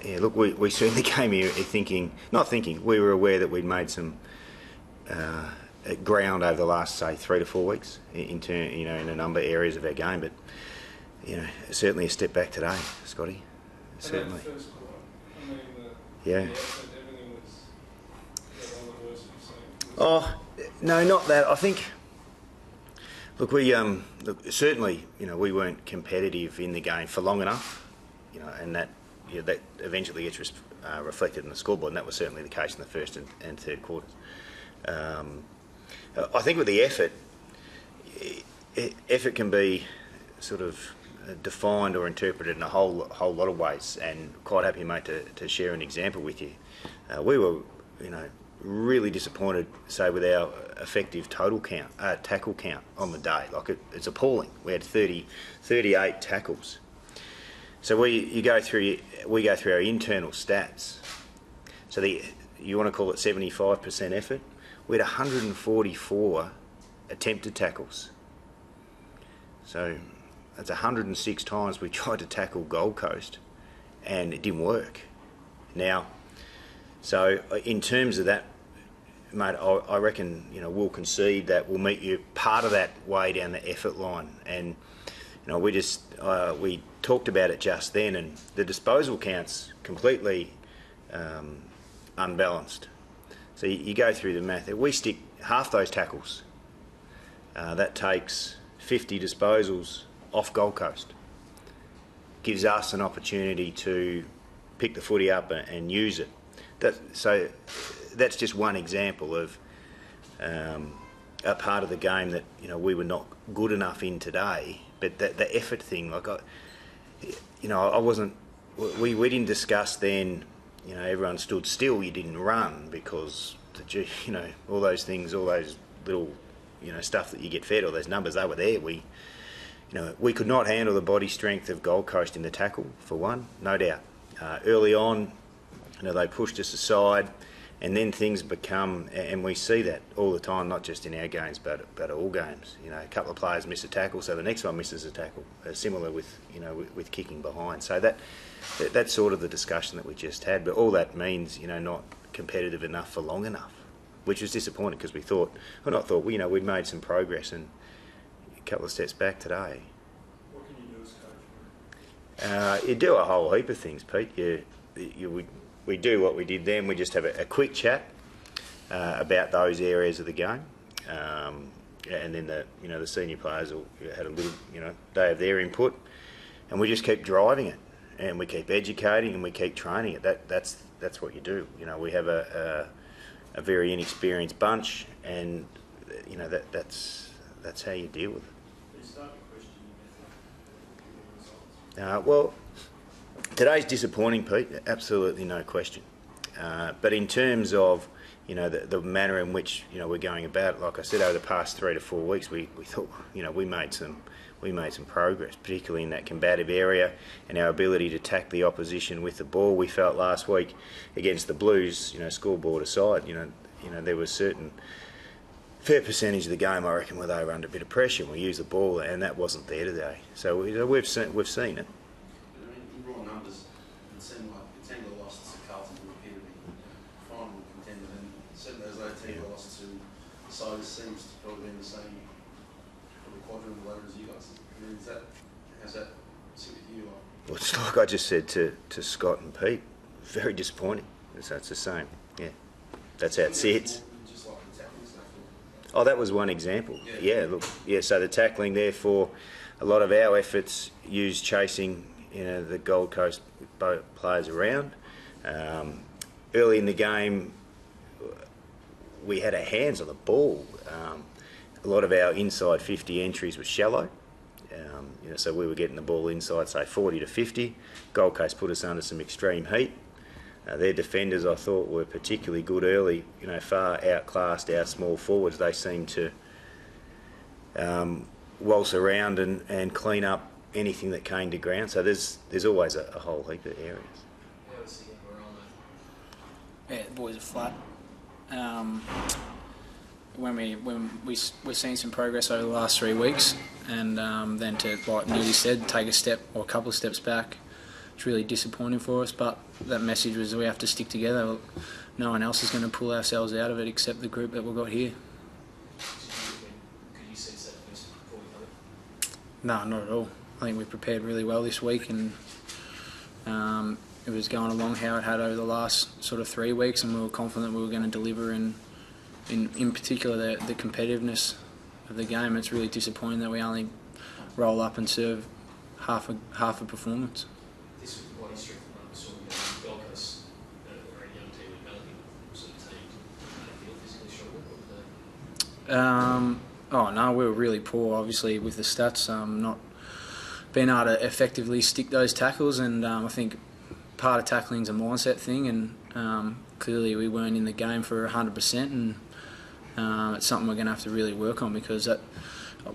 Yeah, look, we certainly came here we were aware that we'd made some ground over the last, say, 3 to 4 weeks in a number of areas of our game, but certainly a step back today, Scotty. Certainly. And that first quarter, I mean, yeah. The effort, everything was one of the worst we've seen. Oh no, not that. I think. Look, certainly, we weren't competitive in the game for long enough, and that eventually gets reflected in the scoreboard, and that was certainly the case in the first and third quarters. I think with the effort can be sort of defined or interpreted in a whole lot of ways, and quite happy, mate, to share an example with you. We were, really disappointed, say, with our effective total count, tackle count on the day. Like it's appalling. We had 38 tackles. So we go through our internal stats. So you want to call it 75% effort. We had 144 attempted tackles. So that's 106 times we tried to tackle Gold Coast, and it didn't work. Now, so in terms of that, mate, I reckon we'll concede that we'll meet you part of that way down the effort line, and we talked about it just then, and the disposal count's completely unbalanced. So you go through the math. If we stick half those tackles, that takes 50 disposals off Gold Coast. Gives us an opportunity to pick the footy up and use it. So that's just one example of a part of the game that we were not good enough in today. But the effort thing, like I wasn't. We didn't discuss then. Everyone stood still. You didn't run because all those things, all those little stuff that you get fed, all those numbers, they were there. We could not handle the body strength of Gold Coast in the tackle, for one, no doubt. Early on, they pushed us aside, and then things become, and we see that all the time, not just in our games, but all games. A couple of players miss a tackle, so the next one misses a tackle. Similar with with kicking behind. So that's sort of the discussion that we just had. But all that means, not competitive enough for long enough, which was disappointing because we'd made some progress and a couple of steps back today. What can you do as coach? You do a whole heap of things, Pete. We do what we did then. We just have a quick chat about those areas of the game, and then the senior players had a little day of their input, and we just keep driving it, and we keep educating, and we keep training it. That's what you do. We have a very inexperienced bunch, and that's how you deal with it. Well, today's disappointing, Pete. Absolutely no question. But in terms of the manner in which we're going about it, like I said, over the past 3 to 4 weeks, we thought we made some progress, particularly in that combative area and our ability to tackle the opposition with the ball. We felt last week against the Blues, scoreboard aside, there was certain fair percentage of the game, I reckon, where they were under a bit of pressure and we used the ball, and that wasn't there today. So we've seen it. In raw numbers, it seemed like the loss to Carlton would appear to be final contender, and certainly as that team lost to Siders seems to probably be in the same quadrant ladder as you guys. I mean, how's that sit with you? Well, it's like I just said to Scott and Pete, very disappointing. So it's the same. Yeah, that's how it sits. Oh, that was one example. Yeah, look. Yeah, so the tackling, therefore, a lot of our efforts used chasing the Gold Coast players around. Early in the game, we had our hands on the ball. A lot of our inside 50 entries were shallow. So we were getting the ball inside, say, 40 to 50. Gold Coast put us under some extreme heat. Their defenders, I thought, were particularly good early. Far outclassed our small forwards. They seemed to waltz around and clean up anything that came to ground. So there's always a whole heap of areas. Yeah, the boys are flat. When we've seen some progress over the last 3 weeks, and then to, like Newly said, take a step or a couple of steps back. it's really disappointing for us. But that message was we have to stick together. No one else is going to pull ourselves out of it except the group that we've got here. Could you sense that message before we got it? No, not at all. I think we prepared really well this week, and it was going along how it had over the last sort of 3 weeks, and we were confident we were going to deliver in particular the competitiveness of the game. It's really disappointing that we only roll up and serve half a performance. This was the body strength of sort of Gold Coast, or a young team with Melbourne sort of team. Did they feel physically stronger? Oh no, we were really poor. Obviously, with the stats, not being able to effectively stick those tackles, and I think part of tackling is a mindset thing, and clearly we weren't in the game for 100%, and it's something we're going to have to really work on, because that,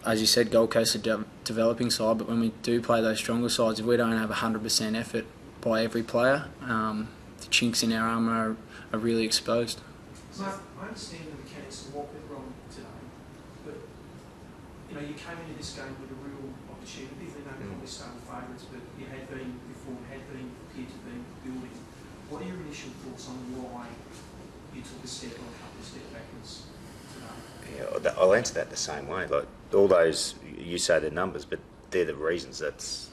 as you said, Gold Coast are a developing side, but when we do play those stronger sides, if we don't have 100% effort by every player, the chinks in our armour are really exposed. So I understand the mechanics of what went wrong today, but you came into this game with a real opportunity. They don't probably started favourites, but you had been before, had been appeared to be building. What are your initial thoughts on why you took a step or a couple of steps backwards today? Yeah, I'll answer that the same way. Like all those, you say the numbers, but they're the reasons. That's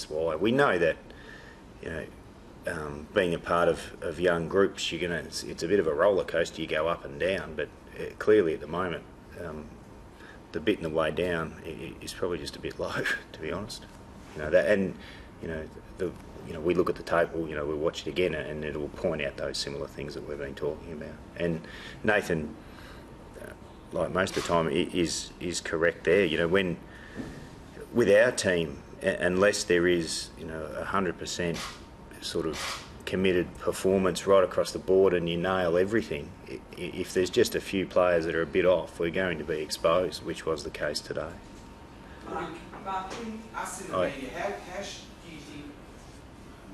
why we know that. Being a part of young groups, it's a bit of a roller coaster. You go up and down, but clearly at the moment, the bit in the way down is probably just a bit low, to be honest. We look at the table. We watch it again, and it will point out those similar things that we've been talking about. And Nathan, like most of the time, is correct there. When with our team, unless there is 100% sort of committed performance right across the board and you nail everything, if there's just a few players that are a bit off, we're going to be exposed, which was the case today. Mark, in us in the media, how do you think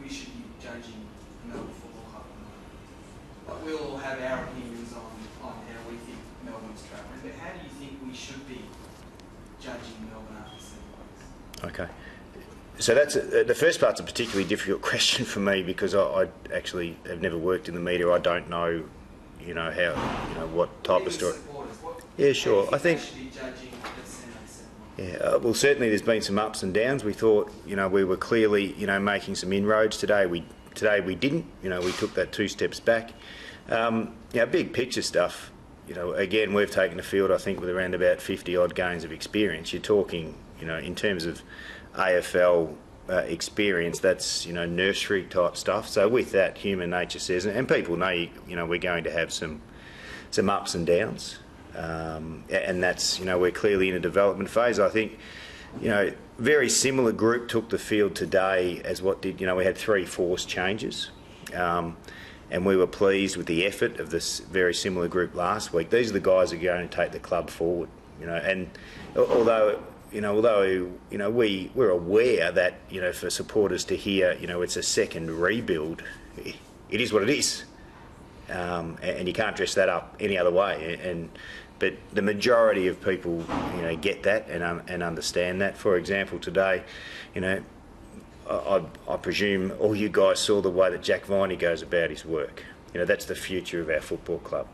we should be judging Melbourne Football Club at the moment? Like, we'll all have our opinions on how we think Melbourne's travelling, but how do you think we should be judging Melbourne after 7 weeks? Okay. So that's the first part's a particularly difficult question for me, because I actually have never worked in the media. I don't know, what type of story. Yeah, sure. I think. Yeah. Well, certainly there's been some ups and downs. We thought, we were clearly, making some inroads today. We didn't. We took that 2 steps back. Big picture stuff. Again, we've taken the field, I think, with around about 50 odd games of experience. You're talking, in terms of AFL experience, that's nursery type stuff. So with that, human nature says, and people know, we're going to have some ups and downs, and that's we're clearly in a development phase. I think very similar group took the field today as what did we had 3 forced changes, and we were pleased with the effort of this very similar group last week. These are the guys who are going to take the club forward, and although we're aware that for supporters to hear it's a second rebuild, it is what it is, and you can't dress that up any other way. But the majority of people get that and understand that. For example, today, I presume all you guys saw the way that Jack Viney goes about his work. That's the future of our football club.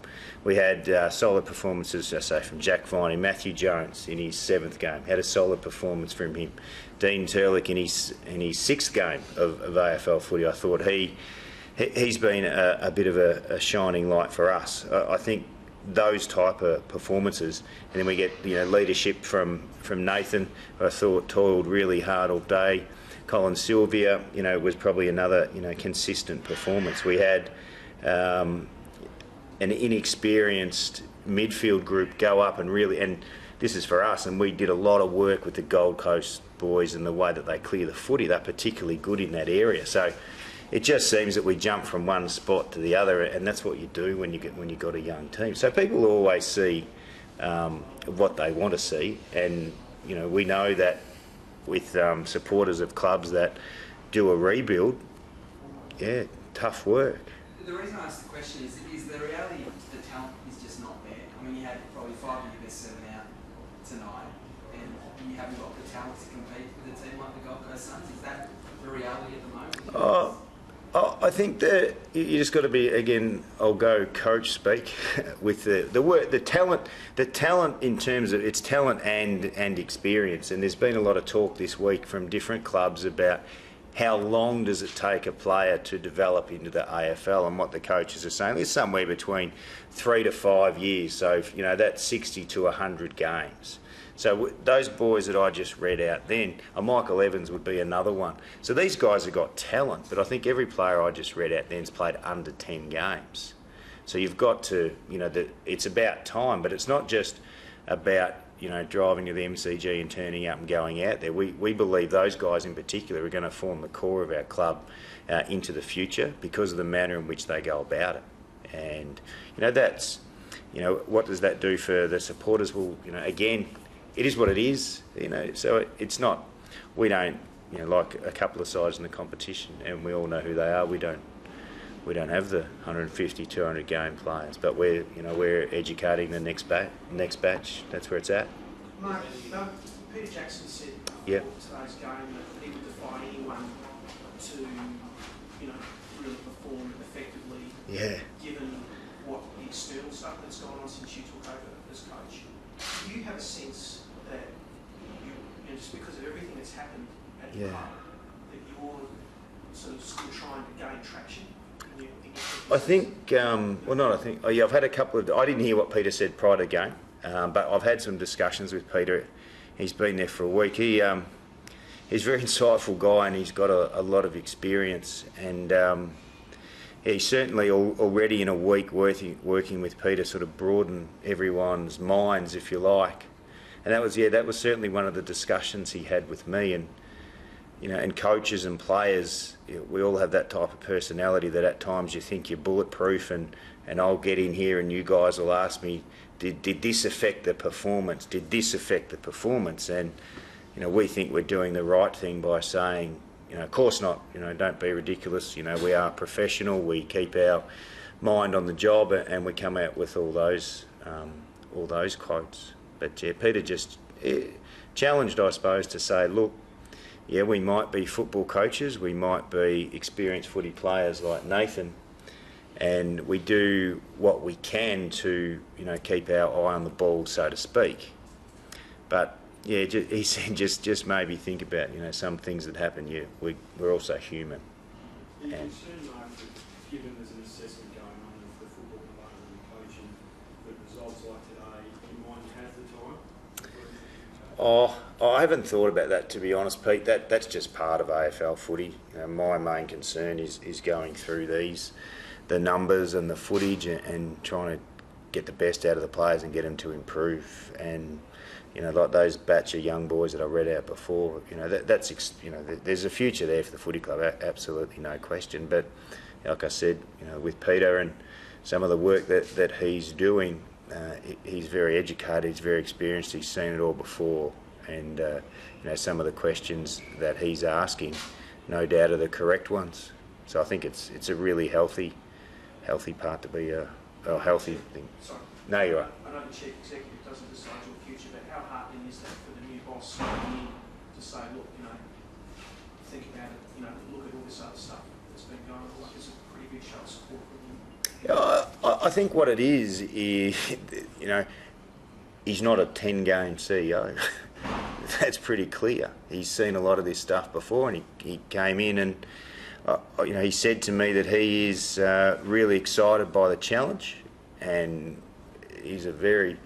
We had solid performances, from Jack Viney. Matthew Jones in his 7th game had a solid performance from him. Dean Turlick in his 6th game of AFL footy. I thought he's been a bit of a shining light for us. I think those type of performances, and then we get leadership from Nathan, who I thought toiled really hard all day. Colin Sylvia, was probably another consistent performance. We had an inexperienced midfield group go up and really, and this is for us, and we did a lot of work with the Gold Coast boys and the way that they clear the footy. They're particularly good in that area. So it just seems that we jump from one spot to the other, and that's what you do when you've got a young team. So people always see what they want to see, and we know that with supporters of clubs that do a rebuild, tough work. The reason I asked the question is the reality the talent is just not there. I mean, you had probably 5 of your best 7 out tonight, and you haven't got the talent to compete with a team like the Gold Coast Suns. Is that the reality at the moment? I think that you just got to be, again, I'll go coach speak with the work, the talent in terms of its talent and experience. And there's been a lot of talk this week from different clubs about how long does it take a player to develop into the AFL, and what the coaches are saying. It's somewhere between 3 to 5 years. So, you know, that's 60 to 100 games. So those boys that I just read out then, Michael Evans would be another one. So these guys have got talent, but I think every player I just read out then's played under 10 games. So you've got to, you know, it's about time, but it's not just about, you know, driving to the MCG and turning up and going out there. We believe those guys in particular are going to form the core of our club into the future because of the manner in which they go about it. And, you know, that's, you know, what does that do for the supporters? Well, you know, again, it is what it is, you know, so it's not, we don't, you know, like a couple of sides in the competition, and we all know who they are. We don't have the 150, 200 game players, but we're educating the next batch. That's where it's at. Mark, Peter Jackson said Yeah. before today's game that he would defy anyone to, you know, really perform effectively. Yeah. Given what the external stuff that's gone on since you took over as coach. Do you have a sense that you know, just because of everything that's happened at the club, that you're sort of still trying to gain traction? I think, I've had a couple of, I didn't hear what Peter said prior to the game, but I've had some discussions with Peter. He's been there for a week. He's a very insightful guy, and he's got a lot of experience, and he's certainly already in a week working with Peter sort of broaden everyone's minds, if you like. And that was certainly one of the discussions he had with me. And, you know, and coaches and players, you know, we all have that type of personality that at times you think you're bulletproof, and I'll get in here and you guys will ask me, did this affect the performance? Did this affect the performance? And, you know, we think we're doing the right thing by saying, you know, of course not, you know, don't be ridiculous. You know, we are professional, we keep our mind on the job, and we come out with all those quotes. But yeah, Peter just challenged, I suppose, to say, look, yeah, we might be football coaches, we might be experienced footy players like Nathan, and we do what we can to, you know, keep our eye on the ball, so to speak. But yeah, he said just maybe think about, you know, some things that happen. Yeah, we're also human. Are you concerned, Mark, that given there's an assessment going on with the football department and coaching, that results like today, you might have the time? Oh, I haven't thought about that, to be honest, Pete. That's just part of AFL footy. You know, my main concern is going through the numbers and the footage, and trying to get the best out of the players and get them to improve. And, you know, like those batch of young boys that I read out before, you know, there's a future there for the footy club, absolutely no question. But like I said, you know, with Peter and some of the work that he's doing, he's very educated, he's very experienced, he's seen it all before, and you know, some of the questions that he's asking, no doubt, are the correct ones. So I think it's a really healthy part to be a healthy thing. Sorry. No, you're right. I know the chief executive doesn't decide your future, but how heartening is that for the new boss coming in to say, look, you know, think about it, you know, look at all this other stuff that's been going on. Like, it's a pretty big show of support from him. I think what it is, you know, he's not a 10-game CEO. That's pretty clear. He's seen a lot of this stuff before, and he came in and, you know, he said to me that he is really excited by the challenge, and he's a very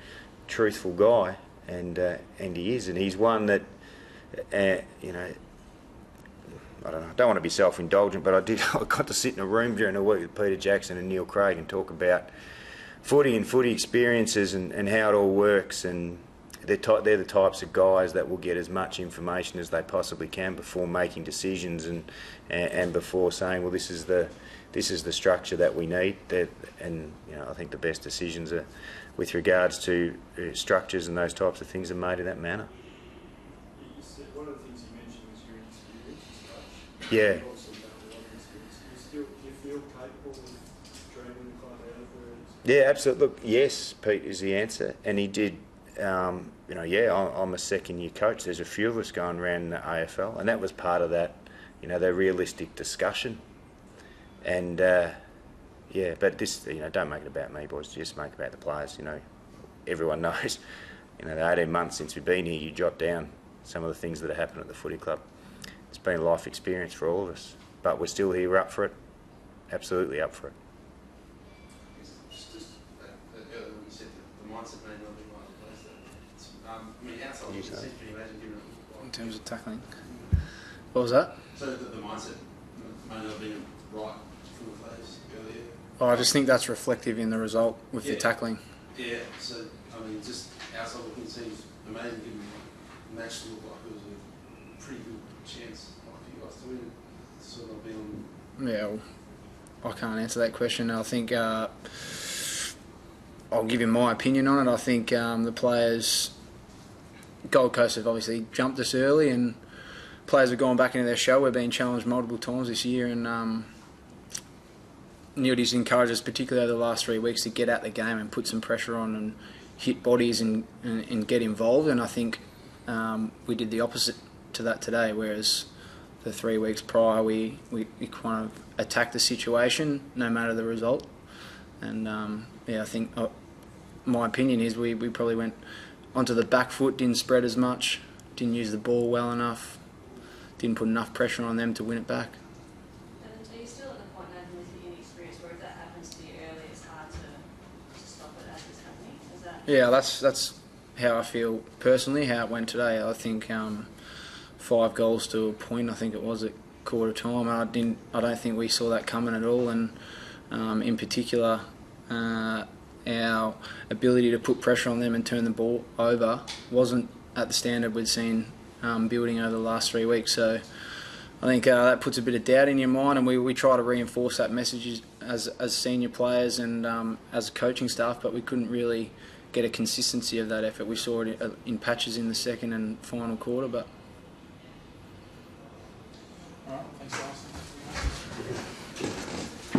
truthful guy, and he is, and he's one that, you know, I don't want to be self-indulgent, but I got to sit in a room during the week with Peter Jackson and Neil Craig and talk about footy and footy experiences and how it all works, and they're the types of guys that will get as much information as they possibly can before making decisions, and before saying, well, this is the structure that we need. And you know, I think the best decisions are, with regards to structures and those types of things, are made in that manner. One of the things you mentioned was your experience as coach. Yeah. You've also done a lot of experience. Do you feel capable of draining the club out of where it is? Yeah, absolutely. Look, yes, Pete is the answer, and he did. You know, yeah, I'm a second-year coach. There's a few of us going around in the AFL, and that was part of that, you know, the realistic discussion. And yeah, but this, don't make it about me, boys. Just make it about the players. Everyone knows. The 18 months since we've been here, you jot down some of the things that have happened at the footy club. It's been a life experience for all of us, but we're still here. We're up for it. Absolutely up for it. Just earlier when you said the mindset may not be right in place. I mean, outside of the can you imagine giving it In terms of tackling. What was that? So the mindset may not have been right for the players earlier. Oh, I just think that's reflective in the result with the tackling. Yeah, so, I mean, just outside looking, it seems amazing given the match looked like it was a pretty good chance for you guys to win. Sort of be on. Yeah, well, I can't answer that question. I think I'll give you my opinion on it. I think the players, Gold Coast have obviously jumped us early, and players have gone back into their shell. We're being challenged multiple times this year, and Newdy's encouraged us, particularly over the last 3 weeks, to get out the game and put some pressure on and hit bodies and get involved. And I think we did the opposite to that today, whereas the 3 weeks prior we kind of attacked the situation no matter the result. And I think my opinion is we probably went onto the back foot, didn't spread as much, didn't use the ball well enough, didn't put enough pressure on them to win it back. And are you still at the point, Nathan, with your inexperience, where if that happens to you early, it's hard to stop it as it's happening? Is that? Yeah, that's how I feel personally, how it went today. I think 5 goals to a point, I think it was at quarter time. I don't think we saw that coming at all, and in particular, our ability to put pressure on them and turn the ball over wasn't at the standard we'd seen building over the last 3 weeks. So I think that puts a bit of doubt in your mind, and we try to reinforce that message as senior players and as coaching staff, but we couldn't really get a consistency of that effort. We saw it in patches in the second and final quarter, but